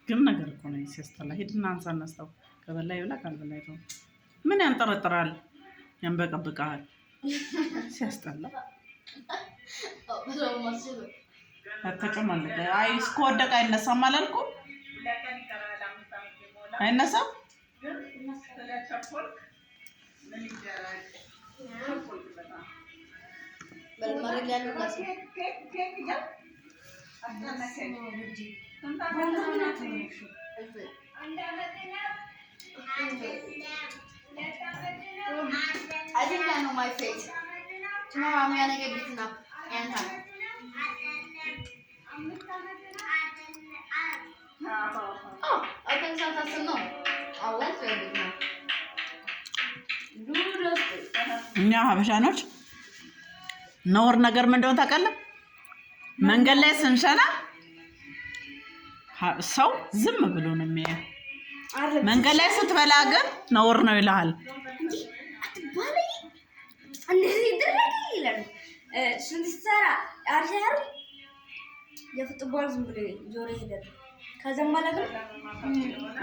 ግን ነገር እኮ ነው ሲያስጠላ። ሂድና አንሳ እናስታው ከበላ ይብላ ካልበላ ይተው። ምን ያንጠረጥራል? ያንበቀብቃል። ሲያስጠላ ተጨማለቀ። አይ እስከወደቀ አይነሳም አላልኩም? አይነሳም I think I know my fate. Tomorrow I'm gonna get beaten up and time. Oh, I think that's a no. I won't say it now. እኛ ሀበሻኖች ነውር ነገር ምን እንደሆነ ታውቃለህ? መንገድ ላይ ስንሸና ሰው ዝም ብሎ ነው የሚያየው። መንገድ ላይ ስትበላ ግን ነውር ነው ይልሃል። እንደዚህ ድረግ ይላል ስንሰራ አርሻሩ የፍጥቦል ዝም ብሎ ጆሮ ይሄዳል። ከዛም በኋላ ግን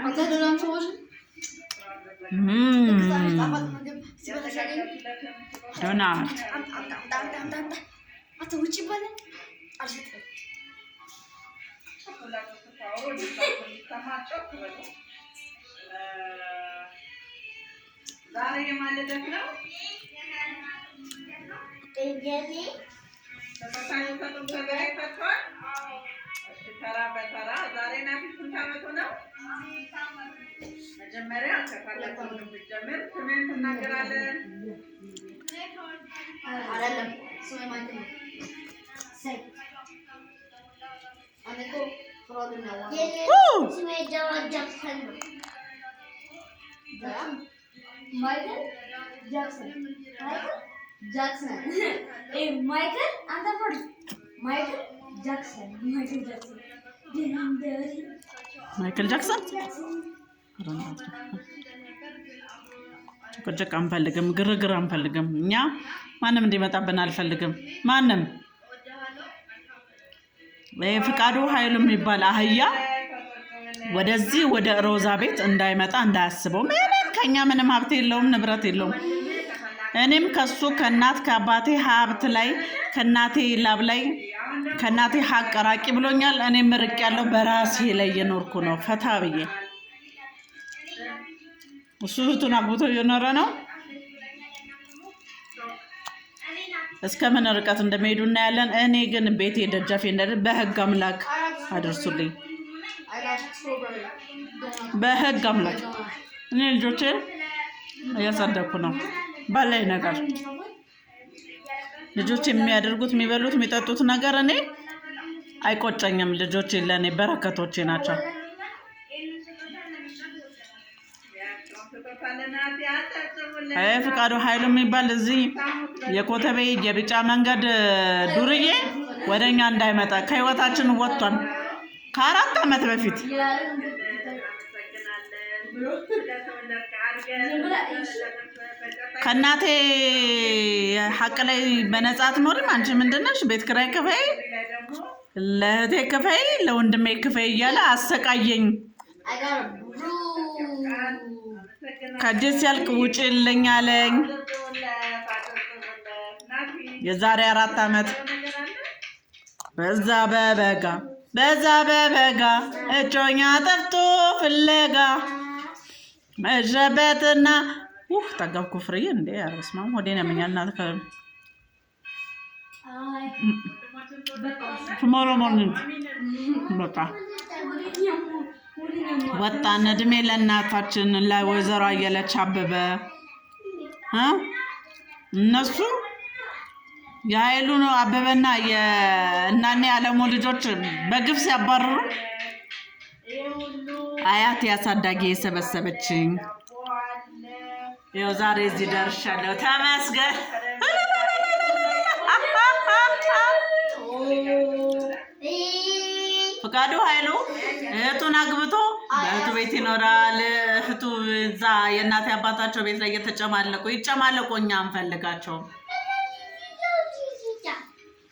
አንተ ደላም ሰዎች ዶናት አታ ውጪ ባለ አልሰጠም ዛሬ የማለደት ነው እንጀሪ ተፈታኝ ተጠብቀህ ፈቷል። ተራ በተራ ዛሬ ናፊስ ስንት ዓመቱ ነው? መጀመሪያ ከፋለፈው ብትጀምር ስሜን ትናገራለህ። አይደለም ስሜ ማለት ነው ሰይ አነኮ ፍሮድ ነው ስሜ ጃክሰን ነው ማይክል ጃክሰን Jackson. Hey, Michael, and the first Michael Jackson. Michael Jackson. ቁጭቅ አንፈልግም፣ ግርግር አንፈልግም። እኛ ማንም እንዲመጣብን አልፈልግም። ማንም ፍቃዱ ኃይሉ የሚባል አህያ ወደዚህ ወደ ሮዛ ቤት እንዳይመጣ እንዳያስበው። ምንም ከኛ ምንም ሀብት የለውም፣ ንብረት የለውም። እኔም ከሱ ከናት ከአባቴ ሀብት ላይ ከናቴ ላብ ላይ ከናቴ ሀቅ ራቂ ብሎኛል። እኔም ርቅ ያለው በራሴ ላይ የኖርኩ ነው ፈታ ብዬ። እሱ እህቱን አግብቶ እየኖረ ነው። እስከ ምን ርቀት እንደሚሄዱ እናያለን። እኔ ግን ቤቴ ደጃፌ እንደደ በህግ አምላክ አድርሱልኝ። በህግ አምላክ እኔ ልጆቼ እያሳደኩ ነው። ባላይ ነገር ልጆች የሚያደርጉት የሚበሉት የሚጠጡት ነገር እኔ አይቆጨኝም። ልጆች ለኔ በረከቶቼ ናቸው። ፍቃዱ ኃይሉ የሚባል እዚህ የኮተቤ የቢጫ መንገድ ዱርዬ ወደኛ እንዳይመጣ ከህይወታችን ወጥቷል ከ4 ዓመት በፊት። ከናቴ ሀቅ ላይ በነፃ አትኖሪም አንቺ ምንድነሽ? ቤት ኪራይ ክፈይ፣ ለእህቴ ክፈይ፣ ለወንድሜ ክፈይ እያለ አሰቃየኝ። ከእጄ ሲያልቅ ውጪልኝ አለኝ። የዛሬ 4 ዓመት በዛ በበጋ እጮኛ ጠፍቶ ፍለጋ መጀበትና ጠገብኩ ፍሬ እንዴ አረስማም ወዴና መኛልና tomorrow morning በቃ ወጣን። እድሜ ለእናታችን ለወይዘሮ አየለች አበበ እነሱ የኃይሉ አበበና የእናኔ አለሙ ልጆች በግፍ ሲያባረሩ አያት ያሳዳጊ የሰበሰበችኝ ይኸው ዛሬ እዚህ ደርሻለሁ። ተመስገን። ፍቃዱ ኃይሉ እህቱን አግብቶ በእህቱ ቤት ይኖራል። እህቱ እዛ የእናቴ አባታቸው ቤት ላይ እየተጨማለቁ ይጨማለቁ። እኛ አንፈልጋቸውም።